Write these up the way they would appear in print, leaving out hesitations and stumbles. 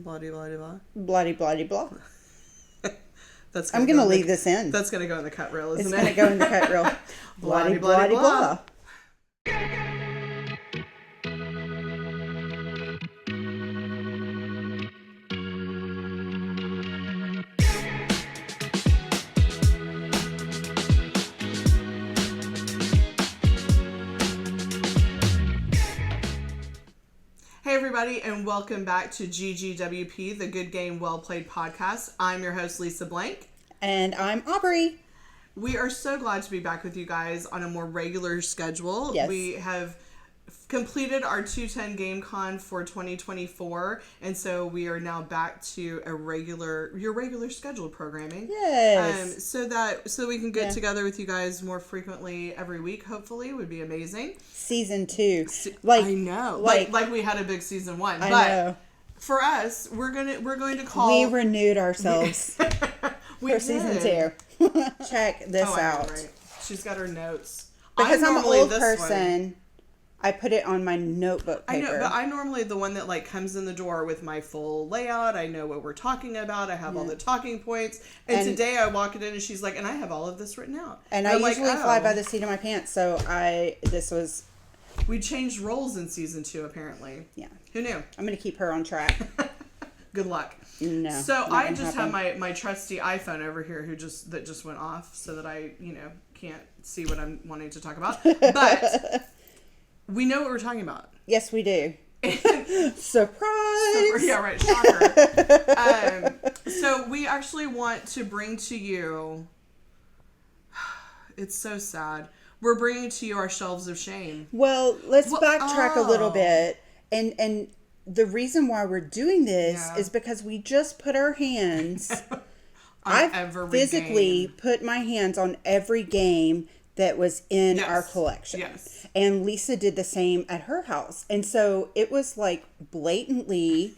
Blah de blah de blah. Blah de blah de blah. I'm going to leave this in. That's going to go in the cut reel, isn't it? It's going to go in the cut reel. Blah de blah de blah. Hey everybody, and welcome back to GGWP, the Good Game Well Played podcast. I'm your host, Lisa Blank. And I'm Aubrey. We are so glad to be back with you guys on a more regular schedule. Yes. We have completed our 210 Game Con for 2024, and so we are now back to your regular scheduled programming. Yes. So we can get together with you guys more frequently every week, hopefully, would be amazing. Season 2. I know. Like we had a big season 1. I know. For us, we're going to call. We renewed ourselves for season 2. Check this out. Right. She's got her notes. Because I'm an old person, I put it on my notebook paper. I know, but I'm normally the one that comes in the door with my full layout. I know what we're talking about. I have all the talking points. And today I walk it in and she's like, and I have all of this written out. And I usually fly by the seat of my pants. So we changed roles in season 2 apparently. Yeah. Who knew? I'm going to keep her on track. Good luck. No. So I just have my trusty iPhone over here that just went off so that I, can't see what I'm wanting to talk about. But we know what we're talking about. Yes, we do. Surprise! Yeah, right. Shocker. So we actually want to bring to you. It's so sad. We're bringing to you our shelves of shame. Well, let's backtrack a little bit. And the reason why we're doing this is because we just put our hands. I physically put my hands on every game that was in our collection. Yes. And Lisa did the same at her house. And so it was blatantly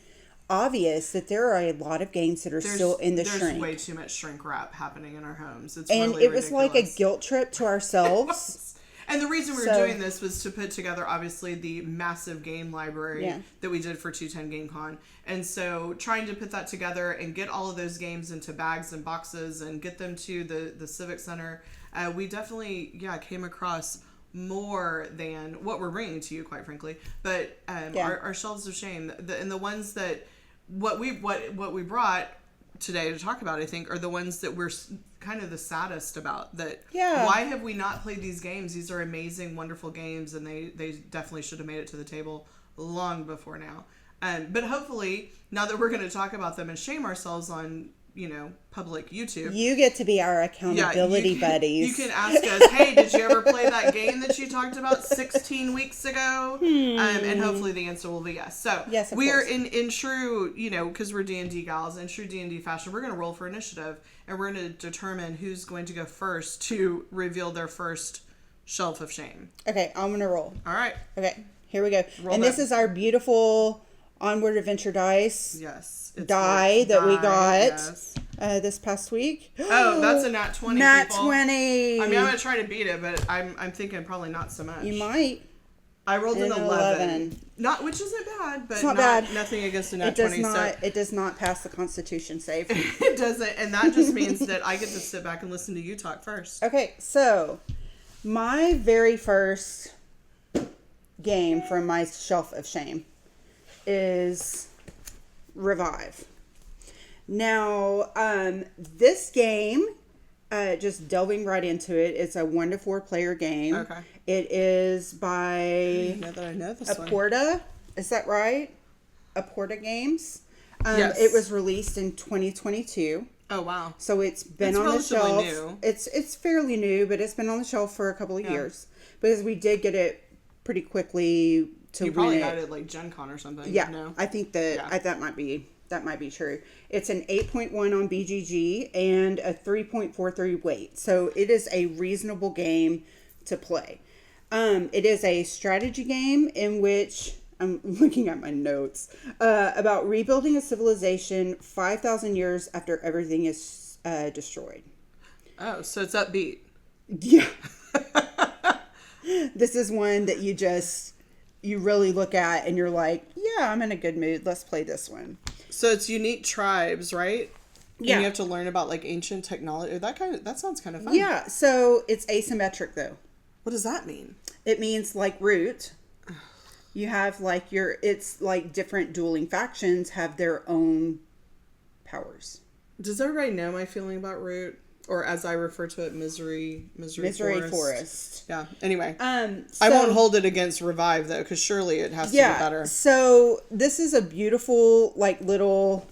obvious that there are a lot of games that are still in the shrink. There's way too much shrink wrap happening in our homes. It's and really it was ridiculous. like a guilt trip to ourselves. And the reason we were doing this was to put together, obviously, the massive game library that we did for 210 Game Con. And so trying to put that together and get all of those games into bags and boxes and get them to the Civic Center, we definitely, came across more than what we're bringing to you, quite frankly. But our shelves of shame, and the ones that, what we brought today to talk about, I think, are the ones that we're kind of the saddest about. Why have we not played these games? These are amazing, wonderful games, and they definitely should have made it to the table long before now. But hopefully, now that we're going to talk about them and shame ourselves on, public YouTube. You get to be our accountability buddies. You can ask us, hey, did you ever play that game that you talked about 16 weeks ago? And hopefully the answer will be yes. So yes, we are in true, because we're D&D gals, in true D&D fashion, we're going to roll for initiative. And we're going to determine who's going to go first to reveal their first shelf of shame. Okay, I'm going to roll. All right. Okay, here we go. This is our beautiful Onward Adventure dice. Yes. Die that we got this past week. Oh, that's a nat 20. Nat people. 20. I mean, I'm going to try to beat it, but I'm thinking probably not so much. You might. I rolled an 11. Which isn't bad, but it's not bad. Nothing against a nat 20. It does not pass the Constitution save. It doesn't, and that just means that I get to sit back and listen to you talk first. Okay, so my very first game from my shelf of shame is Revive. Now, this game, just delving right into it, it's a 1 to 4 player game. Okay. It is by Now that I know this Aporta. One. Is that right? Aporta Games. Yes. It was released in 2022. Oh wow! So it's been on the shelf. New. It's fairly new, but it's been on the shelf for a couple of years because we did get it pretty quickly. You probably got it like Gen Con or something. Yeah, no? I think that might be true. It's an 8.1 on BGG and a 3.43 weight. So it is a reasonable game to play. It is a strategy game in which I'm looking at my notes about rebuilding a civilization 5,000 years after everything is destroyed. Oh, so it's upbeat. Yeah. This is one that you really look at and you're like, yeah, I'm in a good mood. Let's play this one. So it's unique tribes, right? Yeah. And you have to learn about like ancient technology. That sounds kind of fun. Yeah. So it's asymmetric though. What does that mean? It means like Root. You have like it's like different dueling factions have their own powers. Does everybody know my feeling about Root? Or as I refer to it, Misery Forest. Yeah. Anyway. I won't hold it against Revive though, because surely it has to be better. So this is a beautiful like little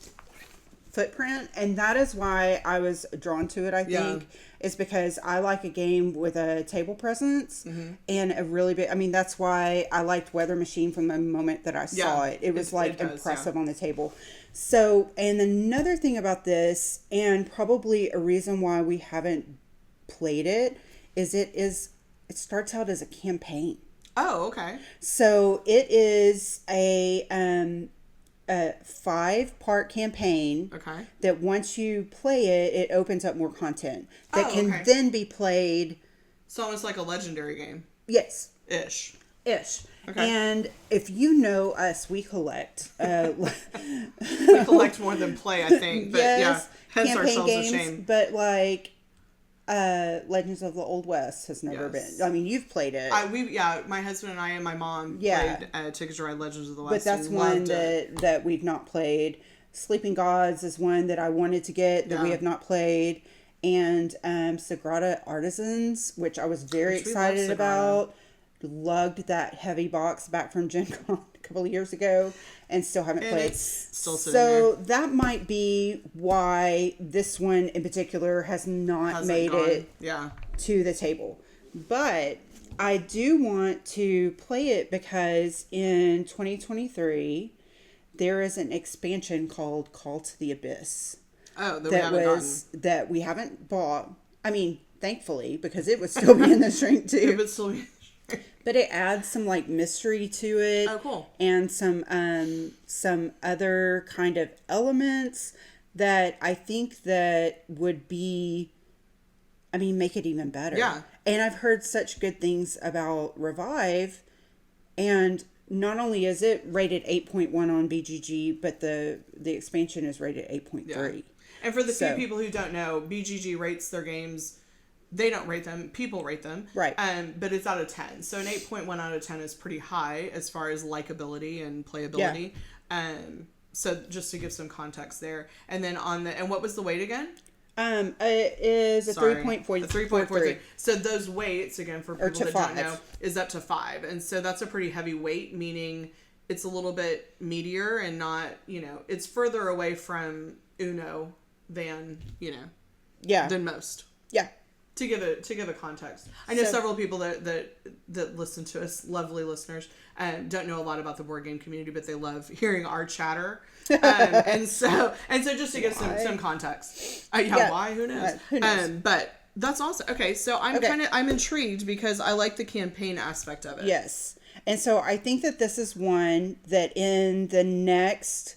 footprint, and that is why I was drawn to it. I think is because I like a game with a table presence and a really big. I mean, that's why I liked Weather Machine from the moment that I saw it. It was impressive on the table. So, and another thing about this, and probably a reason why we haven't played it, is it starts out as a campaign. Oh, okay. So it is a 5-part campaign. Okay. That once you play it, it opens up more content that can then be played. So almost like a legendary game. Yes. Ish. Okay. And if you know us, we collect. We collect more than play, I think. But yes, hence campaign ourselves games, a shame. But like Legends of the Old West has never been. I mean, you've played it. My husband and I and my mom played Ticket to Ride Legends of the West. But that's one that we've not played. Sleeping Gods is one that I wanted to get that we have not played. And Sagrada Artisans, which I was very excited about. Lugged that heavy box back from Gen Con a couple of years ago and still haven't played. It's still sitting so there. That might be why this one in particular hasn't made it to the table. But I do want to play it because in 2023 there is an expansion called Call to the Abyss. Oh, that we haven't bought. I mean, thankfully, because it would still be in the shrink too. It would still be. But it adds some like mystery to it. Oh, cool. And some other kind of elements that I think that would make it even better. Yeah. And I've heard such good things about Revive, and not only is it rated 8.1 on BGG, but the expansion is rated 8.3. Yeah. And for the few people who don't know, BGG rates their games. They don't rate them. People rate them. Right. But it's out of 10. So an 8.1 out of 10 is pretty high as far as likability and playability. Yeah. So just to give some context there. And then and what was the weight again? It is a 3.4. A 3.43. So those weights, again, for people that don't know, is up to 5. And so that's a pretty heavy weight, meaning it's a little bit meatier and not, it's further away from Uno than, than most. Yeah. To give a context, I know several people that listen to us, lovely listeners, don't know a lot about the board game community, but they love hearing our chatter, and so just to give some context, why? Who knows? Who knows? But that's awesome. Okay, so I'm intrigued because I like the campaign aspect of it. Yes, and so I think that this is one that in the next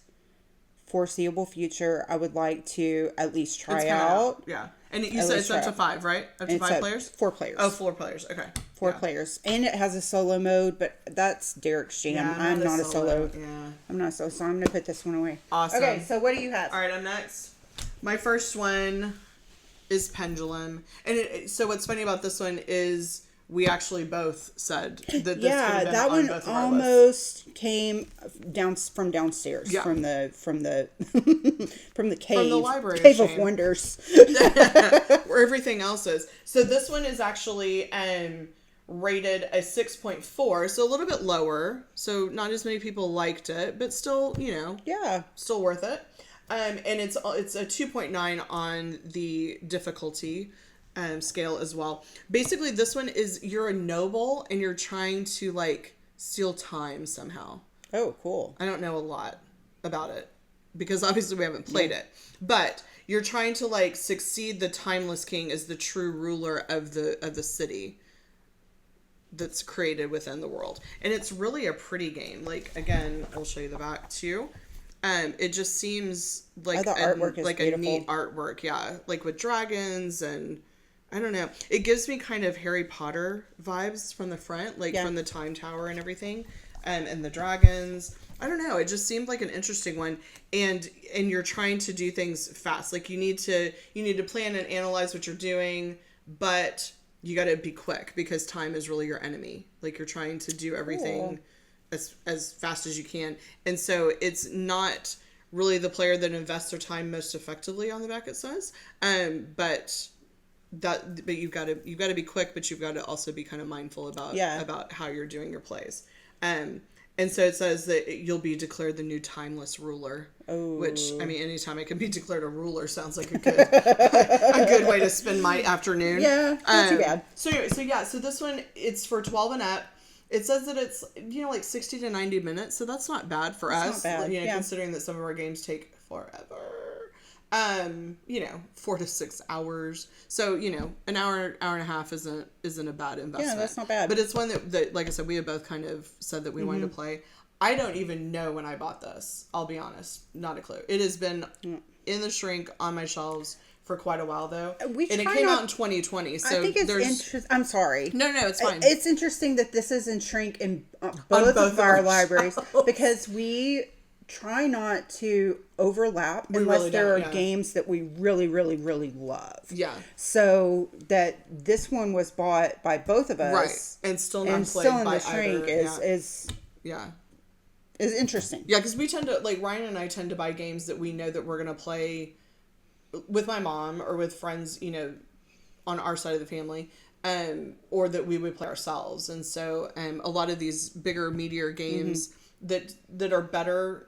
foreseeable future I would like to at least try out. Yeah. And you said it's up to 5, right? Up to 5 players? 4 players. Oh, 4 players. Okay. 4 players. And it has a solo mode, but that's Derek's jam. Yeah, I'm not a solo. Yeah. I'm not a solo, so I'm going to put this one away. Awesome. Okay, so what do you have? All right, I'm next. My first one is Pendulum. And so what's funny about this one is we actually both said that this could have been that on one both of our almost lists. came from downstairs, from the from the cave, from the library Cave of Wonders, where everything else is. So this one is actually rated a 6.4, so a little bit lower. So not as many people liked it, but still, still worth it. And it's a 2.9 on the difficulty scale as well. Basically, this one is you're a noble and you're trying to steal time somehow. Oh, cool. I don't know a lot about it because obviously we haven't played it, but you're trying to succeed the timeless king as the true ruler of the city that's created within the world. And it's really a pretty game. Again, I'll show you the back too. It just seems like the artwork is beautiful. A neat artwork, yeah, with dragons and I don't know. It gives me kind of Harry Potter vibes from the front, from the Time Tower and everything, and the dragons. I don't know. It just seemed like an interesting one, and you're trying to do things fast. Like you need to plan and analyze what you're doing, but you got to be quick because time is really your enemy. Like you're trying to do everything as fast as you can, and so it's not really the player that invests their time most effectively on the back. It says, but you've got to be quick, but you've got to also be kind of mindful about how you're doing your plays. And so it says that you'll be declared the new timeless ruler. Oh. Which, I mean, anytime I can be declared a ruler sounds like a good way to spend my afternoon. Yeah, not too bad. So anyway, so this one, it's for 12 and up. It says that it's, like 60 to 90 minutes, so that's not bad for us. Not bad. Considering that some of our games take forever. 4 to 6 hours. So, an hour and a half isn't a bad investment. Yeah, that's not bad. But it's one that like I said, we have both kind of said that we wanted to play. I don't even know when I bought this. I'll be honest. Not a clue. It has been in the shrink on my shelves for quite a while, though. And it came out in 2020. So I think it's interesting. I'm sorry. No, it's fine. It's interesting that this is in shrink in both of our libraries because we try not to overlap unless there are games that we really, really, really love. Yeah. So that this one was bought by both of us, right, and still not played by shrink either. is interesting. Yeah, because we tend to Ryan and I tend to buy games that we know that we're gonna play with my mom or with friends, on our side of the family, or that we would play ourselves. And so, a lot of these bigger, meatier games that are better.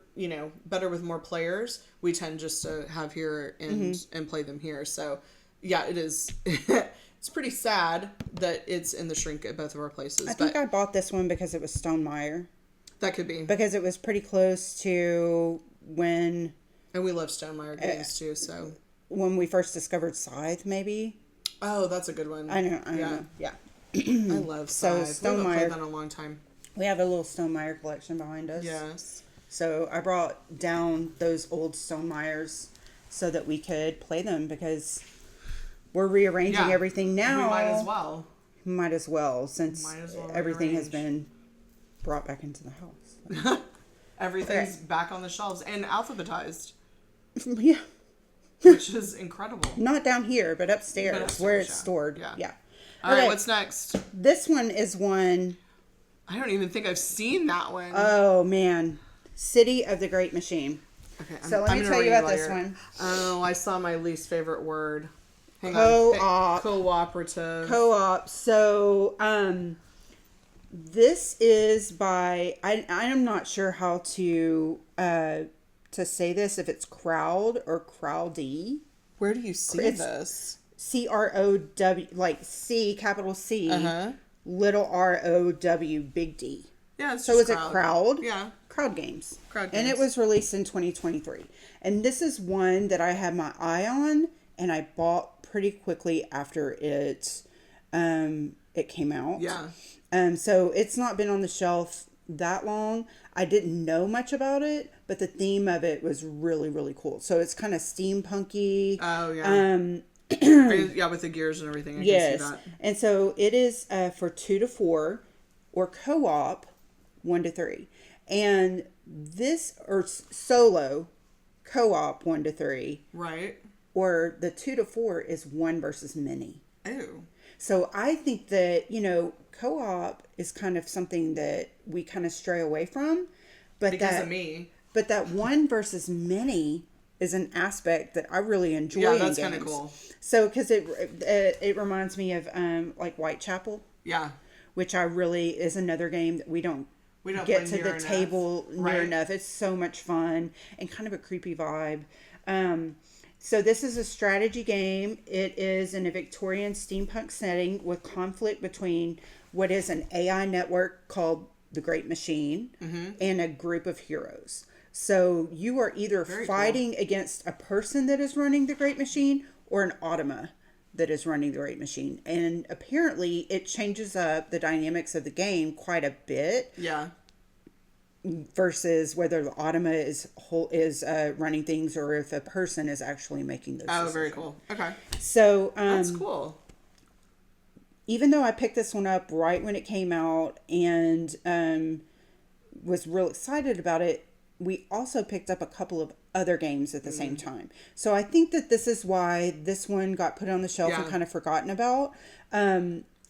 Better with more players, we tend just to have here and play them here. So, yeah, it is. It's pretty sad that it's in the shrink at both of our places. I think I bought this one because it was Stonemaier. That could be. Because it was pretty close to when... And we love Stonemaier games, too, so... When we first discovered Scythe, maybe? Oh, that's a good one. I know. Yeah. I love Scythe. So, Stonemaier... We haven't played that in a long time. We have a little Stonemaier collection behind us. Yes. So I brought down those old Stonemaiers so that we could play them because we're rearranging everything now. We might as well. Since everything has been brought back into the house. Everything's back on the shelves and alphabetized. Yeah. Which is incredible. Not down here, but upstairs where it's stored. Yeah. All right, what's next? This one is one... I don't even think I've seen that one. Oh, man. City of the Great Machine. Okay, so let me tell you about this one. Oh, I saw my least favorite word. Hang on. Cooperative. Co-op. So, this is by... I am not sure how to say this, if it's Crowd or Crowdy. Where do you see this? C-R-O-W, like C, capital C, little R-O-W, big D. Yeah, it's so it's a Crowd. Yeah. Crowd games. And it was released in 2023. And this is one that I had my eye on and I bought pretty quickly after it came out. Yeah. So it's not been on the shelf that long. I didn't know much about it, but the theme of it was really, really cool. So it's kind of steampunky. Oh, yeah. Yeah, with the gears and everything. I can see that. And so it is for 2 to 4 or co-op 1 to 3. And this, or solo, co-op 1 to 3. Right. Or the 2 to 4 is 1 versus many. Oh. So I think that, co-op is kind of something that we kind of stray away from. But because of me. But that 1 versus many is an aspect that I really enjoy. Yeah, that's kind of cool. So, because it reminds me of like Whitechapel. Yeah. Which is another game that we don't get to the table near enough. It's so much fun and kind of a creepy vibe. So this is a strategy game. It is in a Victorian steampunk setting with conflict between what is an AI network called the Great Machine and a group of heroes. So you are either fighting against a person that is running the Great Machine or an automa that is running the Great Machine. And apparently it changes up the dynamics of the game quite a bit. Yeah. Versus whether the automa is running things or if a person is actually making those decisions. Very cool. Okay. So that's cool. Even though I picked this one up right when it came out and was real excited about it, we also picked up a couple of other games at the same time. So I think that this is why this one got put on the shelf and kind of forgotten about.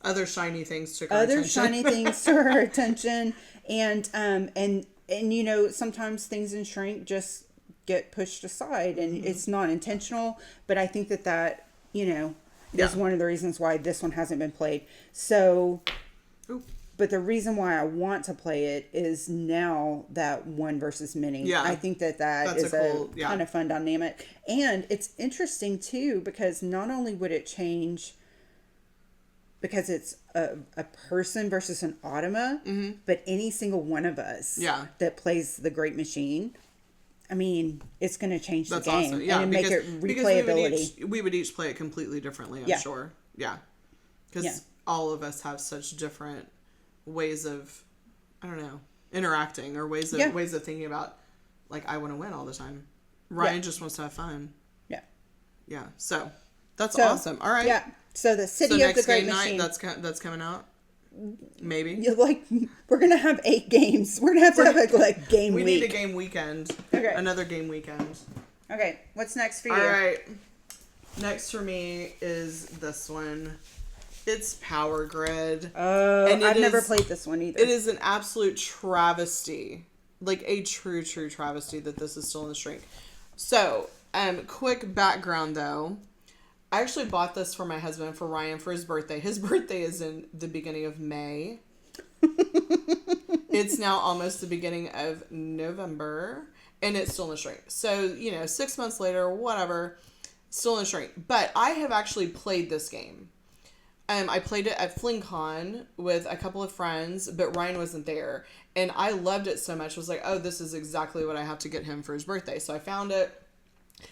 Other shiny things took our attention. Shiny things took our attention. And you know, sometimes things in Shrink just get pushed aside, and it's not intentional, but I think that you know, is one of the reasons why this one hasn't been played. So, but the reason why I want to play it is now that one versus many. Yeah. I think that's is a kind of fun dynamic. And it's interesting too, because not only would it change because it's a person versus an automa, but any single one of us that plays the Great Machine, I mean, it's going to change the game. Awesome. Yeah, and make it replayability. We would each play it completely differently, I'm sure. Yeah. Because all of us have such different ways of, I don't know, interacting or ways of thinking about, like, I want to win all the time. Ryan just wants to have fun. Yeah. Yeah. So that's awesome. All right. Yeah. So the City of the Great Machine. That's coming out. Maybe. You're like, we're gonna have 8 games. We're gonna have to have a game week. We need a game weekend. Okay. Another game weekend. Okay. What's next for you? All right. Next for me is this one. It's Power Grid. Oh, and I've never played this one either. It is an absolute travesty. Like a true travesty that this is still in the shrink. So, quick background though. I actually bought this for my husband, for Ryan, for his birthday. His birthday is in the beginning of May. It's now almost the beginning of November, and it's still in the shrink. So, 6 months later, whatever, still in the shrink. But I have actually played this game. I played it at FlingCon with a couple of friends, but Ryan wasn't there. And I loved it so much. I was like, oh, this is exactly what I have to get him for his birthday. So I found it.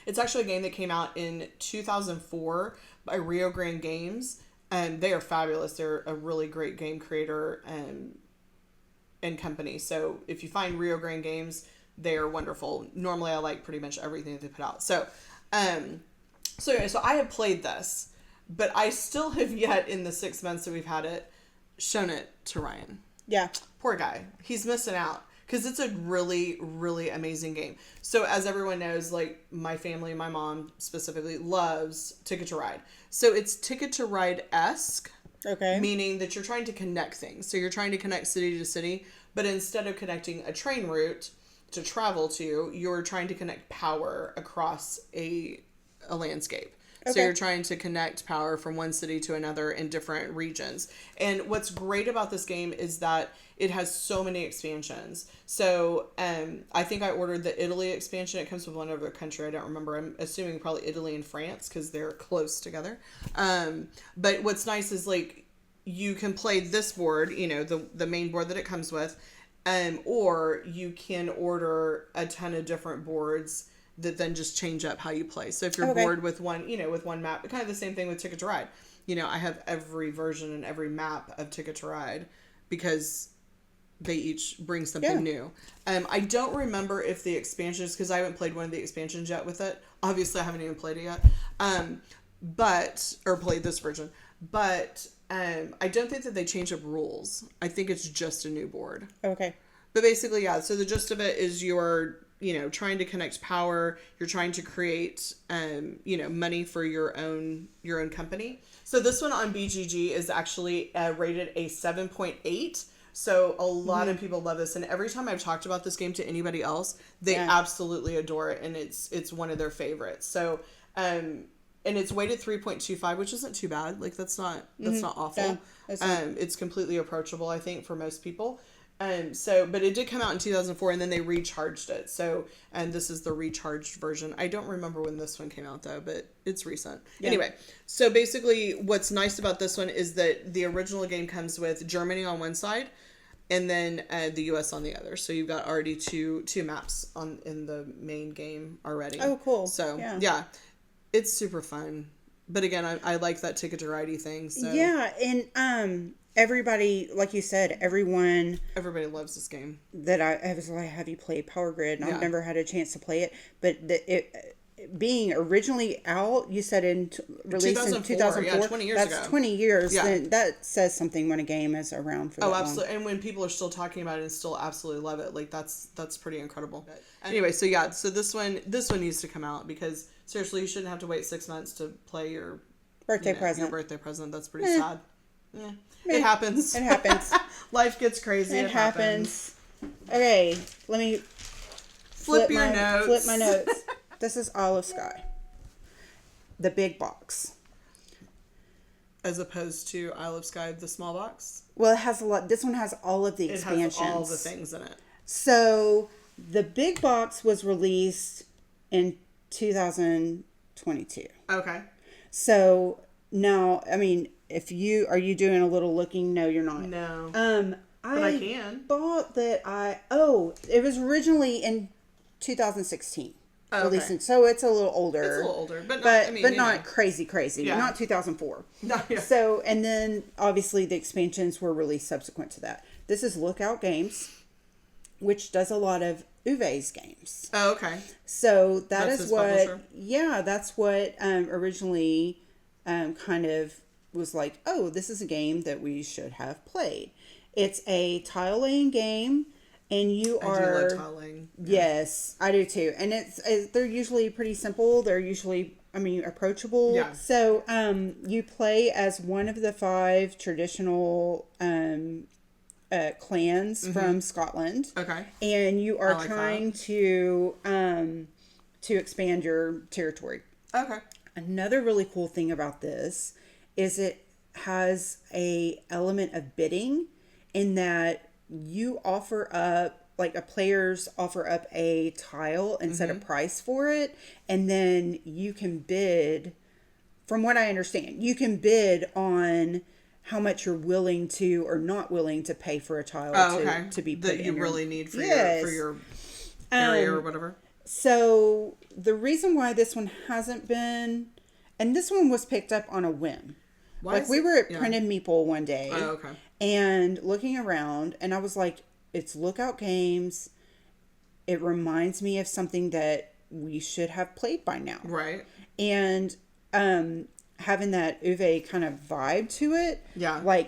It's actually a game that came out in 2004 by Rio Grande Games. And they are fabulous. They're a really great game creator and company. So if you find Rio Grande Games, they are wonderful. Normally I like pretty much everything that they put out. So anyway, so I have played this, but I still have yet, in the 6 months that we've had it, shown it to Ryan. Yeah. Poor guy. He's missing out. Because it's a really, really amazing game. So as everyone knows, like my family, my mom specifically, loves Ticket to Ride. So it's Ticket to Ride-esque. Okay. Meaning that you're trying to connect things. So you're trying to connect city to city. But instead of connecting a train route to travel to, you're trying to connect power across a landscape. Okay. So you're trying to connect power from one city to another in different regions. And what's great about this game is that it has so many expansions. So I think I ordered the Italy expansion. It comes with one other country. I don't remember. I'm assuming probably Italy and France because they're close together. But what's nice is like you can play this board, the main board that it comes with, or you can order a ton of different boards that then just change up how you play. So if you're bored with one, with one map, kind of the same thing with Ticket to Ride. I have every version and every map of Ticket to Ride because they each bring something new. I don't remember if the expansions, because I haven't played one of the expansions yet with it. Obviously, I haven't even played it yet. Or played this version. But I don't think that they change up rules. I think it's just a new board. Okay. But basically, yeah. So the gist of it is you're trying to connect power. You're trying to create, money for your own company. So this one on BGG is actually rated a 7.8. So a lot of people love this. And every time I've talked about this game to anybody else, they absolutely adore it. And it's one of their favorites. So, and it's weighted 3.25, which isn't too bad. Like that's not awful. Yeah, it's completely approachable, I think, for most people. But it did come out in 2004 and then they recharged it. So, and this is the recharged version. I don't remember when this one came out though, but it's recent. Yeah. Anyway, so basically what's nice about this one is that the original game comes with Germany on one side and then the US on the other. So you've got already two maps in the main game already. Oh, cool. So yeah, it's super fun. But again, I like that Ticket to Ride-y thing. So. Yeah. And, everybody, like you said, everybody loves this game. That I was like, have you played Power Grid? And I've never had a chance to play it, but being originally out, you said released in 2004. Yeah, 20 years ago. That's 20 years. Yeah. Then that says something when a game is around for that long. Absolutely. And when people are still talking about it and still absolutely love it, like that's pretty incredible. Anyway, so yeah, so this one needs to come out because seriously, you shouldn't have to wait 6 months to play your birthday present. Your birthday present. That's pretty sad. Yeah. It happens. It happens. Life gets crazy. It happens. Okay, let me flip your notes. Flip my notes. This is Olive Sky. The big box. As opposed to Isle of Skye, the small box? Well, it has a lot. This one has all of the expansions. It has all the things in it. So, the big box was released in 2022. Okay. So, now, I mean, are you doing a little looking? No, you're not. No. But I can. Thought that it was originally in 2016. Oh, okay. So it's a little older. It's a little older, but not crazy. Yeah. Not 2004. No, yeah. So, and then obviously the expansions were released subsequent to that. This is Lookout Games, which does a lot of Uwe's games. Oh, okay. So that's what, publisher? Yeah, that's what originally kind of was like, oh, this is a game that we should have played. It's a tile laying game. And I do like tile laying. Yes, I do too. And they're usually pretty simple. They're usually, approachable. Yeah. So, you play as one of the 5 traditional clans from Scotland. Okay. And you are trying to expand your territory. Okay. Another really cool thing about this is it has a element of bidding in that you offer up, like players offer up a tile and set a price for it, and then you can bid, from what I understand, you can bid on how much you're willing to or not willing to pay for a tile to be put that you really need for your area or whatever. So the reason why this one hasn't been, and this one was picked up on a whim. We were at Printed Meeple one day. Oh, okay. And looking around, and I was like, it's Lookout Games. It reminds me of something that we should have played by now. Right. And having that Uwe kind of vibe to it,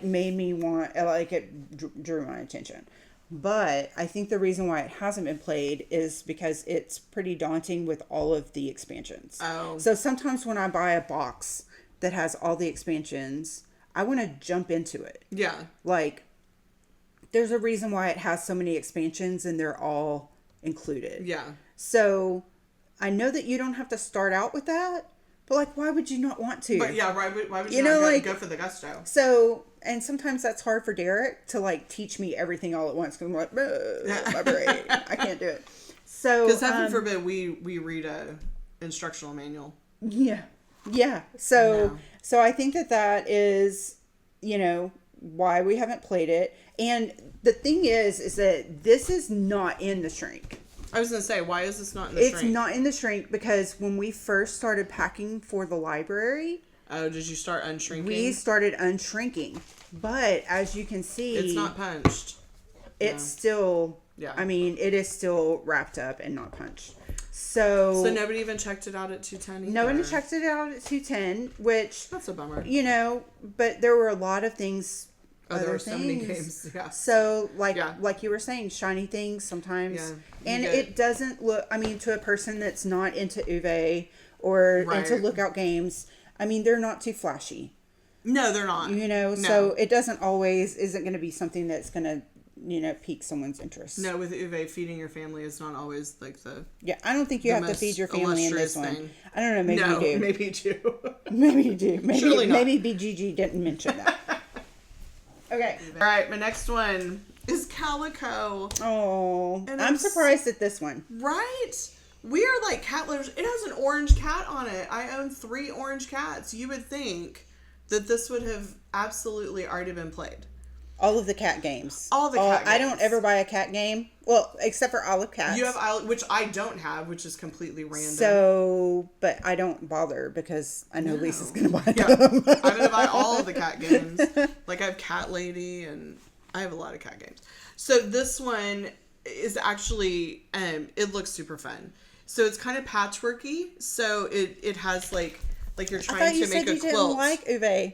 made me want, it drew my attention. But I think the reason why it hasn't been played is because it's pretty daunting with all of the expansions. Oh. So sometimes when I buy a box that has all the expansions, I want to jump into it. Yeah. There's a reason why it has so many expansions and they're all included. Yeah. So I know that you don't have to start out with that, but why would you not want to? But yeah, right. Why would you not go for the gusto? So, and sometimes that's hard for Derek to teach me everything all at once because I'm like, my brain, I can't do it. So, because heaven forbid we read a instructional manual. Yeah. Yeah. So I think that is, why we haven't played it. And the thing is that this is not in the shrink. I was going to say, why is this not in the shrink? It's not in the shrink because when we first started packing for the library. Oh, did you start unshrinking? We started unshrinking. But as you can see. It's not punched. It's still. Yeah. It is still wrapped up and not punched. So nobody even checked it out at 210 either. Nobody checked it out at 210, which... That's a bummer. But there were a lot of things... there were so many games, yeah. So, like you were saying, shiny things sometimes. Yeah, and it doesn't look... to a person that's not into Uwe or into Lookout Games, they're not too flashy. No, they're not. So it isn't going to be something that's going to pique someone's interest. No, with Uwe, feeding your family is not always the... Yeah, I don't think you have to feed your family in this one. I don't know, maybe you do. Maybe you do. Maybe you do. Surely not. Maybe BGG didn't mention that. Okay. All right, my next one is Calico. Oh, and I'm surprised at this one. Right? We are like cat lovers. It has an orange cat on it. I own 3 orange cats. You would think that this would have absolutely already been played. All of the cat games. All the cat games. I don't ever buy a cat game. Well, except for Olive Cats. You have Olive, which I don't have, which is completely random. So, but I don't bother because I know Lisa's going to buy them. I'm going to buy all of the cat games. I have Cat Lady and I have a lot of cat games. So this one is actually, it looks super fun. So it's kind of patchworky. So it has like you're trying to make a quilt. Didn't like Uwe.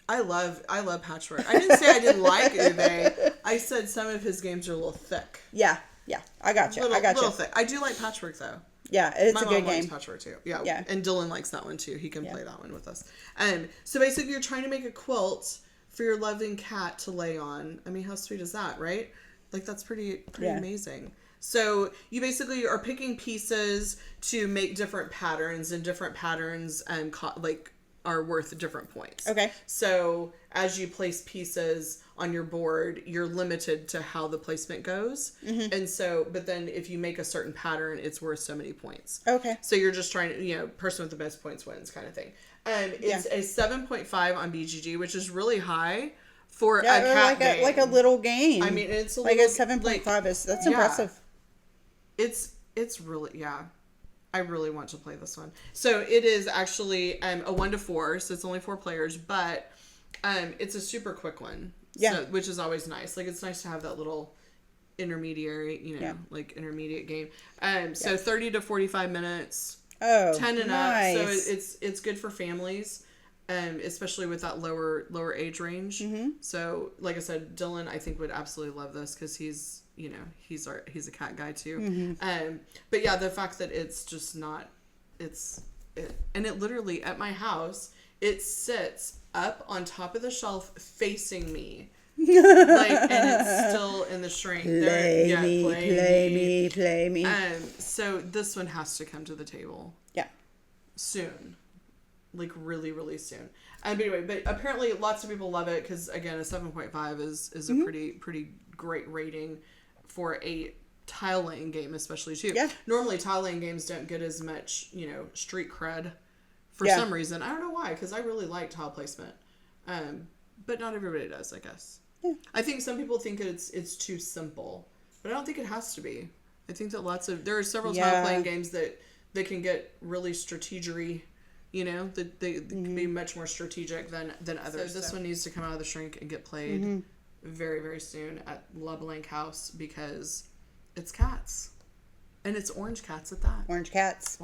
I love patchwork. I didn't say I didn't like Uwe. I said some of his games are a little thick. Yeah. I got you. Little thick. I do like patchwork though. Yeah, it's My a mom good likes game. Patchwork too. Yeah, and Dylan likes that one too. He can play that one with us. So basically, you're trying to make a quilt for your loving cat to lay on. I mean, how sweet is that, right? Like that's pretty amazing. So you basically are picking pieces to make different patterns, and different patterns are worth different points. Okay. So as you place pieces on your board, you're limited to how the placement goes. Mm-hmm. And so, but then if you make a certain pattern, it's worth so many points. Okay. So you're just trying to, person with the most points wins kind of thing. It's a 7.5 on BGG, which is really high for a cat game. Like a little game. I mean, it's a like little, a 7.5 that's impressive. It's really, I really want to play this one. So it is actually a 1 to 4, so it's only 4 players, but it's a super quick one. Yeah. So, which is always nice. Like it's nice to have that little intermediary, like intermediate game. So 30 to 45 minutes. Oh, 10 and nice. up. So it's good for families. Especially with that lower age range. Mm-hmm. So like I said, Dylan I think would absolutely love this because he's a cat guy too. Mm-hmm. But yeah, the fact that it's just not, and it literally at my house, it sits up on top of the shelf facing me. And it's still in the shrink. Play me. So this one has to come to the table. Yeah. Soon. Like really, really soon. But anyway, but apparently lots of people love it because again, a 7.5 is a pretty great rating for a tile laying game, especially too. Yeah. Normally tile laying games don't get as much, street cred for some reason. I don't know why, because I really like tile placement. But not everybody does, I guess. Yeah. I think some people think it's too simple, but I don't think it has to be. I think that there are several tile playing games that can get really strategery. That they can be much more strategic than others. So this one needs to come out of the shrink and get played very, very soon at La Blanc House because it's cats. And it's orange cats at that. Orange cats.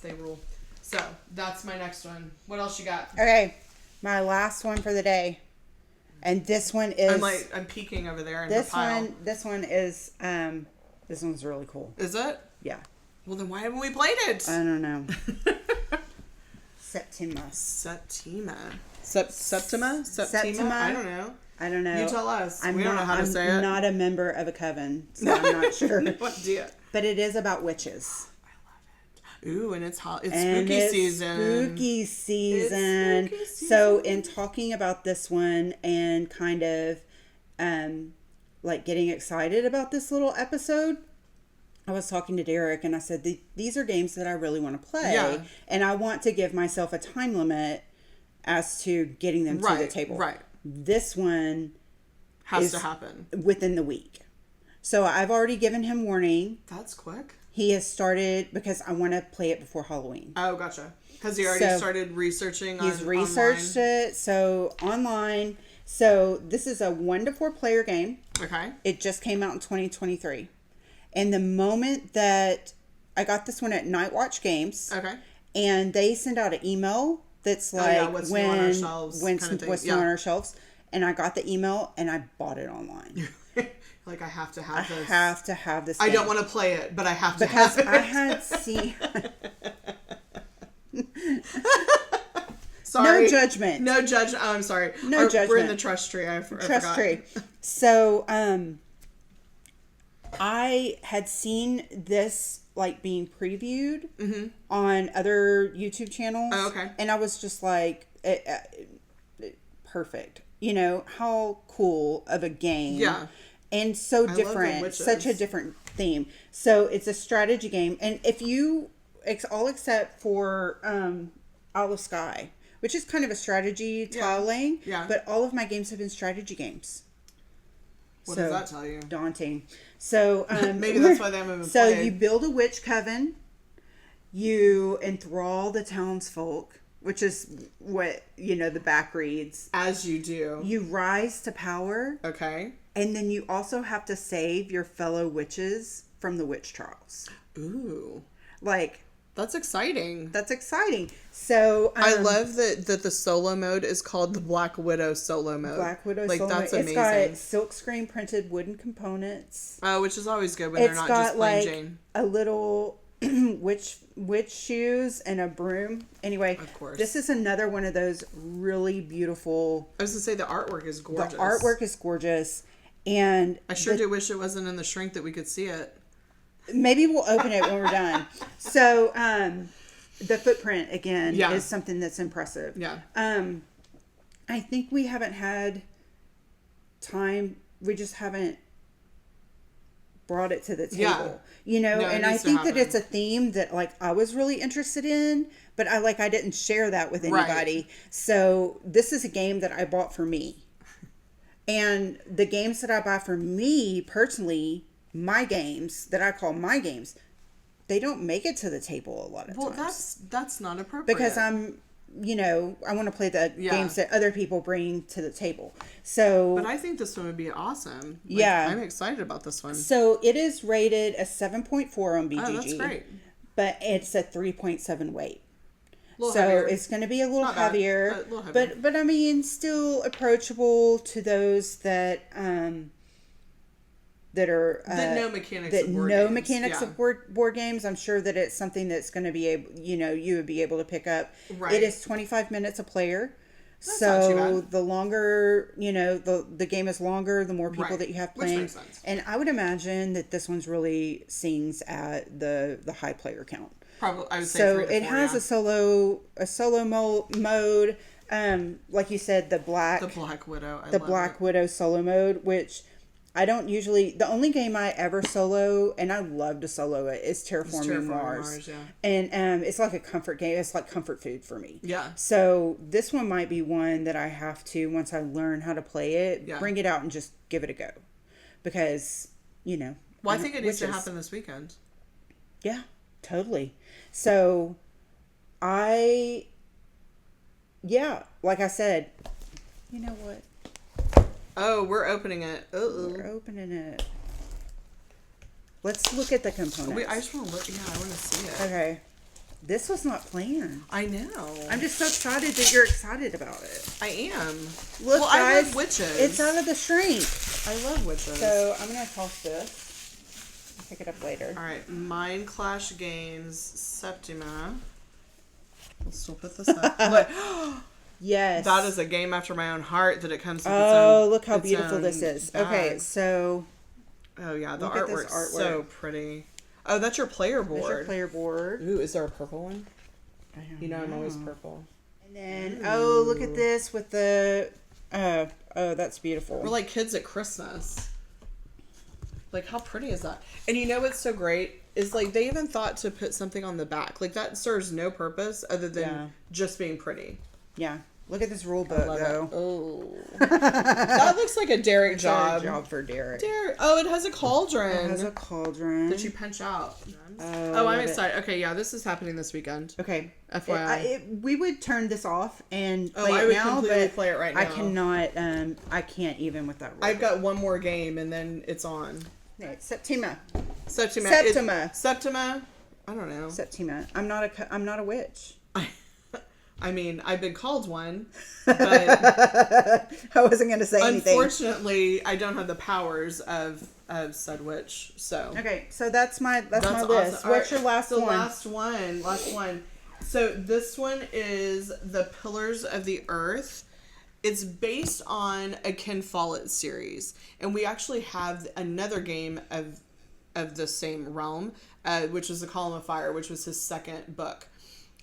They rule. So that's my next one. What else you got? Okay. My last one for the day. And this one is... I'm peeking over there in the pile. This one is... this one's really cool. Is it? Yeah. Well, then why haven't we played it? I don't know. Septima. I don't know. You tell us. We don't know how to say it. I'm not a member of a coven, so I'm not sure. What idea? But it is about witches. I love it. Ooh, and it's hot. It's spooky season. Spooky season. So in talking about this one and kind of getting excited about this little episode, I was talking to Derek and I said, these are games that I really want to play. Yeah. And I want to give myself a time limit as to getting them to the table. Right. This one has to happen within the week. So I've already given him warning. That's quick. He has started because I want to play it before Halloween. Oh, gotcha. Because he already started researching He's researched it. So online. So this is a 1 to 4 player game. Okay. It just came out in 2023. And the moment that I got this one at Night Watch Games. Okay. And they send out an email that's what's new on our shelves. What's new on our shelves. And I got the email and I bought it online. I have to have this. I have to have this game. I don't want to play it, but I have to have it. Because I had seen... Sorry. No judgment. No judgment. Oh, I'm sorry. No judgment. We're in the trust tree. I forgot. Tree. So, I had seen this being previewed on other YouTube channels. Oh, okay. And I was just like, perfect. How cool of a game. Yeah. And so different. Such a different theme. So it's a strategy game. And if you, all except for Isle of Skye, which is kind of a strategy tiling. Yeah. But all of my games have been strategy games. What does that tell you? Daunting. So maybe that's why they haven't been So played. you build a witch coven. You enthrall the townsfolk, which is what the back reads. As you do. You rise to power. Okay. And then you also have to save your fellow witches from the witch trials. Ooh. Like, that's exciting. That's exciting. So I love that the solo mode is called the Black Widow solo mode. Black Widow like, solo that's mode. amazing. It's got silkscreen printed wooden components. Which is always good when they're not just plain Jane. A little witch shoes and a broom. Anyway, of course. This is another one of those really beautiful. I was gonna say the artwork is gorgeous. The artwork is gorgeous, and I sure do wish it wasn't in the shrink that we could see it. Maybe we'll open it when we're done. So, the footprint again is something that's impressive. Yeah. I think we haven't had time. We just haven't brought it to the table, and I think that it's a theme that like I was really interested in, but I didn't share that with anybody. Right. So this is a game that I bought for me, and the games that I buy for me personally, my games that I call my games, they don't make it to the table a lot of times. Well, that's not appropriate because I'm. I want to play the games that other people bring to the table. So, but I think this one would be awesome. I'm excited about this one. So it is rated a 7.4 on BGG. Oh, that's great. But it's a 3.7 weight. So heavier. It's going to be a little heavier. But I mean, still approachable to those that that know mechanics of board games. I'm sure that it's something that's going to be able, you would be able to pick up. Right. It is 25 minutes a player. That's not too bad. The longer, the game is longer, the more people that you have playing. Which makes sense. And I would imagine that this one's really sings at the high player count. Probably, I would say so. It has a solo mode. Like you said, the Black Widow. The Black Widow solo mode, which I don't usually. The only game I ever solo, and I love to solo it, is Terraforming Mars. Yeah. And it's like a comfort game. It's like comfort food for me. Yeah. So this one might be one that I have to, once I learn how to play it, bring it out and just give it a go, because Well, I think it needs to happen this weekend. Yeah, totally. So, like I said, you know what? Oh, we're opening it. We're opening it. Let's look at the components. Wait, I just want to look. Yeah, I want to see it. Okay. This was not planned. I know. I'm just so excited that you're excited about it. I am. Look, guys, I love witches. It's out of the shrink. I love witches. So I'm going to toss this. I'll pick it up later. All right. Mind Clash Games Septima. We'll still put this up. Look. Yes. That is a game after my own heart that it comes with its own. Oh, look how beautiful this is. Bag. Okay, so. Oh, yeah. The artwork's so pretty. Oh, that's your player board. That's your player board. Ooh, is there a purple one? I don't know. I'm always purple. And then, look at this with the. Oh, that's beautiful. We're like kids at Christmas. Like, how pretty is that? And you know what's so great? Is like they even thought to put something on the back. Like, that serves no purpose other than just being pretty. Yeah. Look at this rule book, though. Oh. That looks like a Derek job. A job for Derek. Oh, it has a cauldron. It has a cauldron. That you punch out. Oh, I'm excited. Okay, yeah, this is happening this weekend. Okay. FYI. We would turn this off and play I it would now, completely but play it right now. I cannot, I can't even with that rule. I've got one more game and then it's on. Septima. Septima. I don't know. Septima. I'm not a witch. I mean, I've been called one, but I wasn't going to say anything. Unfortunately, I don't have the powers of said witch. So okay, so that's my list. Awesome. What's your last one? Last one. So this one is the Pillars of the Earth. It's based on a Ken Follett series, and we actually have another game of the same realm, which was The Column of Fire, which was his second book.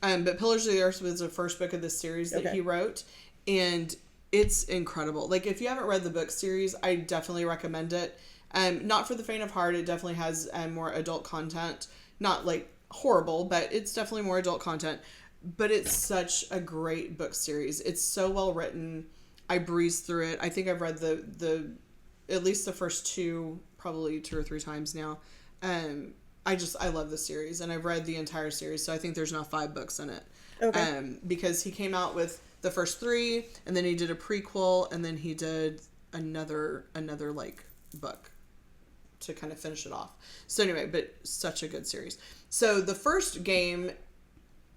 But Pillars of the Earth was the first book of this series that he wrote, and it's incredible. Like, if you haven't read the book series, I definitely recommend it. Not for the faint of heart. It definitely has more adult content. Not, like, horrible, but it's definitely more adult content. But it's such a great book series. It's so well written. I breezed through it. I think I've read the at least the first two, probably 2 or 3 times now. I love the series, and I've read the entire series, so I think there's now 5 books in it. Okay. Because he came out with the first 3, and then he did a prequel, and then he did another like book. to kind of finish it off. So anyway, but such a good series. So the first game,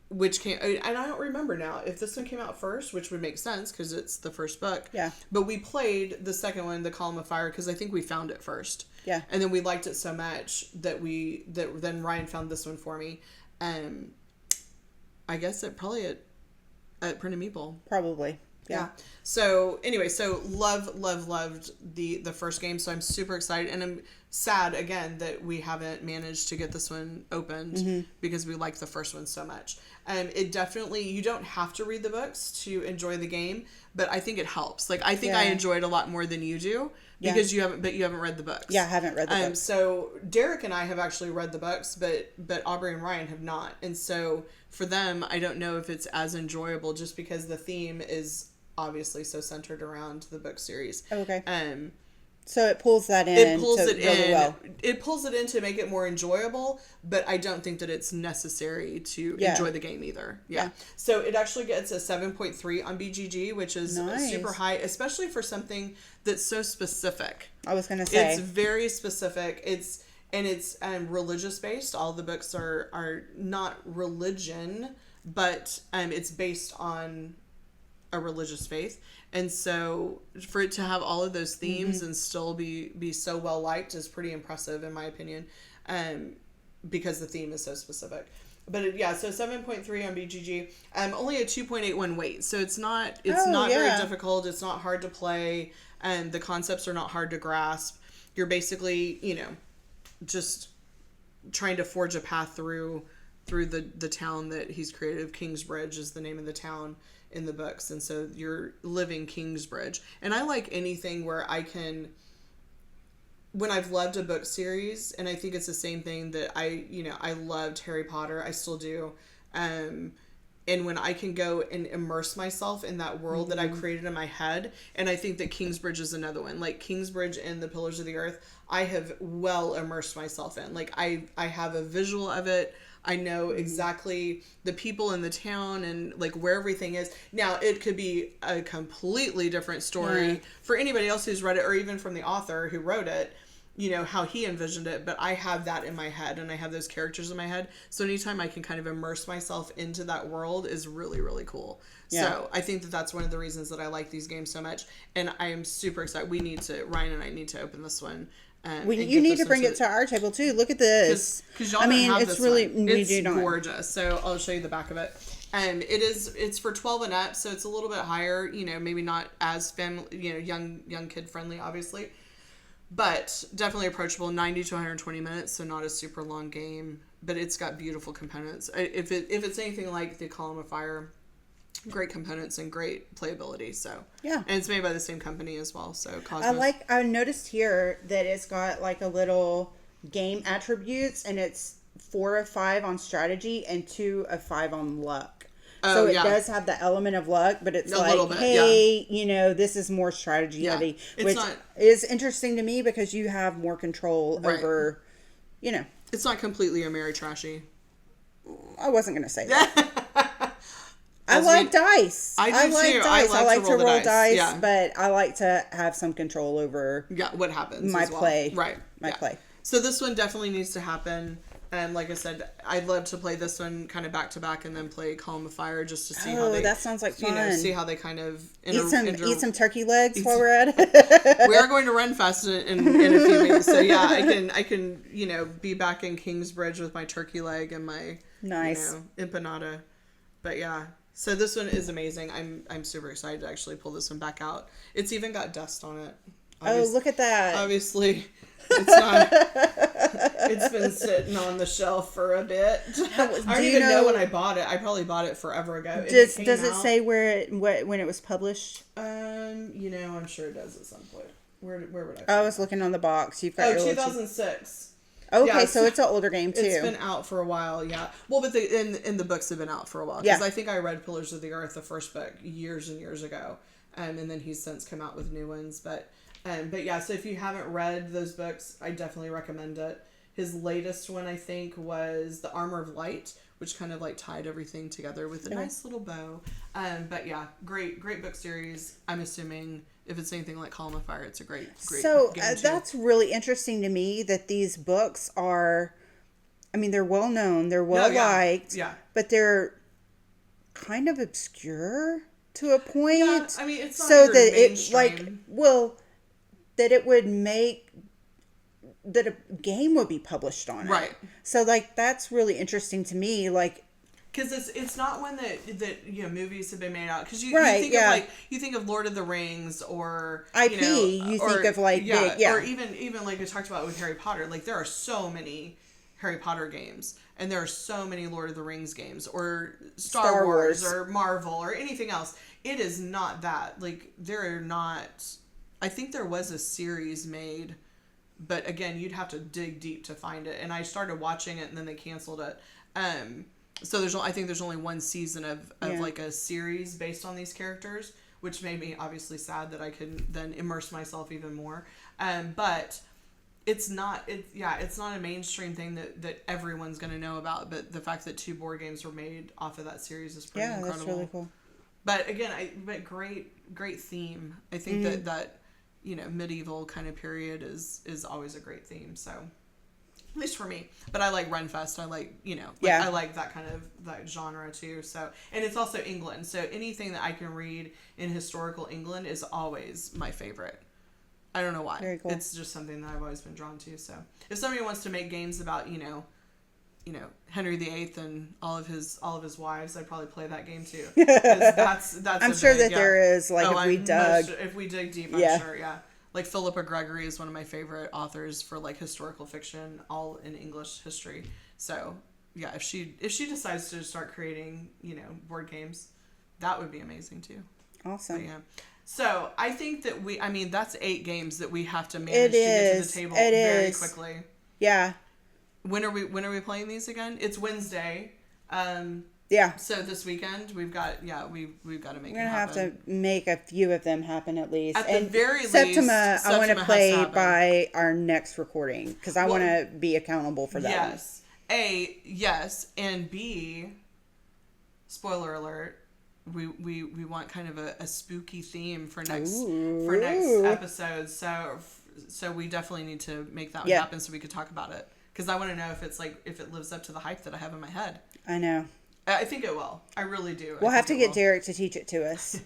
which came, and I don't remember now if this one came out first, which would make sense because it's the first book. Yeah. But we played the second one, The Column of Fire, because I think we found it first. Yeah. And then we liked it so much that then Ryan found this one for me. I guess it probably at Print and Meeple. Probably. Yeah. So anyway, loved the first game. So I'm super excited, and I'm sad again that we haven't managed to get this one opened because we like the first one so much. It definitely, you don't have to read the books to enjoy the game, but I think it helps. Like I think I enjoy it a lot more than you do because you haven't read the books. Yeah, I haven't read the books. So Derek and I have actually read the books, but Aubrey and Ryan have not, and so for them, I don't know if it's as enjoyable just because the theme is obviously so centered around the book series. Okay. So it pulls that in. It pulls it in. Well. It pulls it in to make it more enjoyable, but I don't think that it's necessary to enjoy the game either. Yeah. So it actually gets a 7.3 on BGG, which is super high, especially for something that's so specific. I was going to say. It's very specific. It's religious based. All the books are not religion, but it's based on a religious faith, and so for it to have all of those themes and still be so well liked is pretty impressive in my opinion, because the theme is so specific. But so 7.3 on BGG, only a 2.81 weight, so it's not very difficult. It's not hard to play, and the concepts are not hard to grasp. You're basically just trying to forge a path through the town that he's created. Kingsbridge is the name of the town in the books, and so you're living Kingsbridge. And I like anything where I can, when I've loved a book series, and I think it's the same thing that I loved Harry Potter, I still do, and when I can go and immerse myself in that world that I created in my head, and I think that Kingsbridge is another one. Like Kingsbridge and the Pillars of the Earth, I have well immersed myself in. Like I have a visual of it. I know exactly the people in the town and like where everything is. Now it could be a completely different story for anybody else who's read it, or even from the author who wrote it, how he envisioned it, but I have that in my head and I have those characters in my head. So anytime I can kind of immerse myself into that world is really, really cool. Yeah. So I think that that's one of the reasons that I like these games so much. And I am super excited. Ryan and I need to open this one. You need to bring it to our table too. Look at this. Because y'all don't have it's really one. It's gorgeous. So I'll show you the back of it. It's for 12 and up, so it's a little bit higher. Maybe not as family, young kid friendly, obviously, but definitely approachable. 90 to 120 minutes, so not a super long game, but it's got beautiful components. If it's anything like the Column of Fire, great components and great playability. So and it's made by the same company as well. So Cosmos. I noticed here that it's got like a little game attributes, and it's 4 of 5 on strategy and 2 of 5 on luck. So it does have the element of luck, but it's this is more strategy heavy, which is interesting to me because you have more control over, It's not completely Ameritrashy. I wasn't going to say that. I like dice. I do too. Dice. I like to roll dice, but I like to have some control over what happens. My play. Right. My play. So this one definitely needs to happen. And like I said, I'd love to play this one kind of back to back and then play Column of Fire just to see how they... that sounds like fun. See how they kind of... Eat some turkey legs while we're at it. We are going to Run Fest in a few weeks. So yeah, I can be back in Kingsbridge with my turkey leg and my empanada. But yeah. So this one is amazing. I'm super excited to actually pull this one back out. It's even got dust on it. Look at that. Obviously, it's not... It's been sitting on the shelf for a bit. I don't even know when I bought it. I probably bought it forever ago. Does it say when it was published? I'm sure it does at some point. Where would I was looking on the box. You've got 2006. Okay, so it's an older game too. It's been out for a while, yeah. Well, but the books have been out for a while. Because I think I read Pillars of the Earth, the first book, years and years ago. And then he's since come out with new ones. But yeah, so if you haven't read those books, I definitely recommend it. His latest one, I think, was The Armor of Light, which kind of like tied everything together with a nice little bow. But yeah, great book series. I'm assuming if it's anything like Column of Fire, it's a great so game too. That's really interesting to me that these books are, I mean, they're well known, they're well liked, but they're kind of obscure to a point. Yeah, I mean, it's not so your that mainstream. that it would make that a game would be published on it. Right. So like that's really interesting to me. Like, because it's not one that you know movies have been made out, because you think of like you think of Lord of the Rings or IP, you think of like big, or even like we talked about with Harry Potter. Like there are so many Harry Potter games, and there are so many Lord of the Rings games, or Star Wars or Marvel or anything else. It is not that. Like there are not. I think there was a series made, but again, you'd have to dig deep to find it. And I started watching it, and then they canceled it. So I think there's only one season of like a series based on these characters, which made me obviously sad that I couldn't then immerse myself even more. But it's not a mainstream thing that everyone's going to know about. But the fact that 2 board games were made off of that series is pretty incredible. That's really cool. But again, great theme. I think that you know, medieval kind of period is always a great theme. So. At least for me. But I like Renfest. I like, you know, I like that kind of that genre too. So, and it's also England. So anything that I can read in historical England is always my favorite. I don't know why. Very cool. It's just something that I've always been drawn to. So if somebody wants to make games about, you know, Henry VIII and all of his wives, I'd probably play that game too. That's I'm sure that there is, like, if we dig deep, I'm sure, yeah. Like Philippa Gregory is one of my favorite authors for like historical fiction, all in English history. So yeah, if she decides to start creating, you know, board games, that would be amazing too. Awesome. But, yeah. So I think that that's 8 games that we have to manage to get to the table very quickly. Yeah. When are we playing these again? It's Wednesday. Yeah. So this weekend we've got to make it happen. We're gonna have to make a few of them happen at least. At the very least, Septima I want to play by our next recording because I want to be accountable for that. Yes. Yes, and B, spoiler alert, we want kind of a spooky theme for next episode. So we definitely need to make that one happen so we could talk about it, because I want to know if it lives up to the hype that I have in my head. I know. I think it will. I really do. We'll have to get Derek to teach it to us.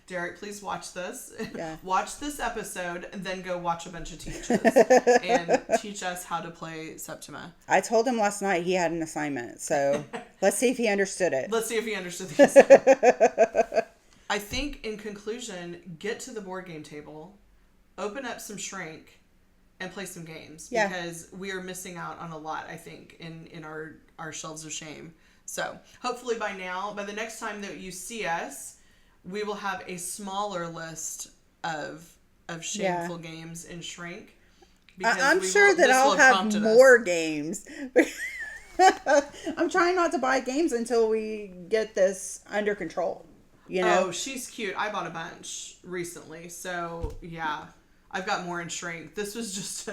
Derek, please watch this. Yeah. Watch this episode and then go watch a bunch of teachers and teach us how to play Septima. I told him last night he had an assignment, so let's see if he understood it. Let's see if he understood the assignment. I think in conclusion, get to the board game table, open up some Shrink, and play some games, because we are missing out on a lot, I think, in our shelves of shame. So hopefully by the next time that you see us, we will have a smaller list of shameful games in Shrink. I'm sure that I'll have more games. I'm trying not to buy games until we get this under control. You know? Oh, she's cute. I bought a bunch recently. So yeah, I've got more in Shrink. This was just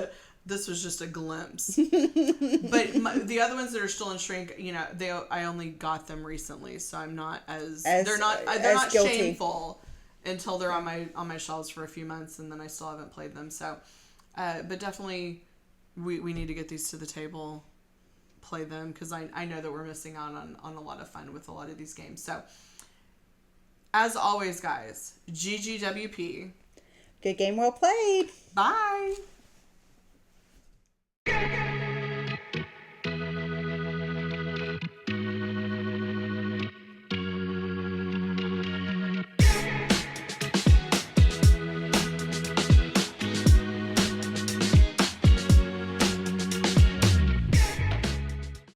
a glimpse. But the other ones that are still in Shrink, you know, I only got them recently, so I'm not they're not guilty. Shameful until they're on my shelves for a few months, and then I still haven't played them. So, but definitely we need to get these to the table, play them, because I know that we're missing out on a lot of fun with a lot of these games. So, as always, guys, GGWP. Good game well played. Bye.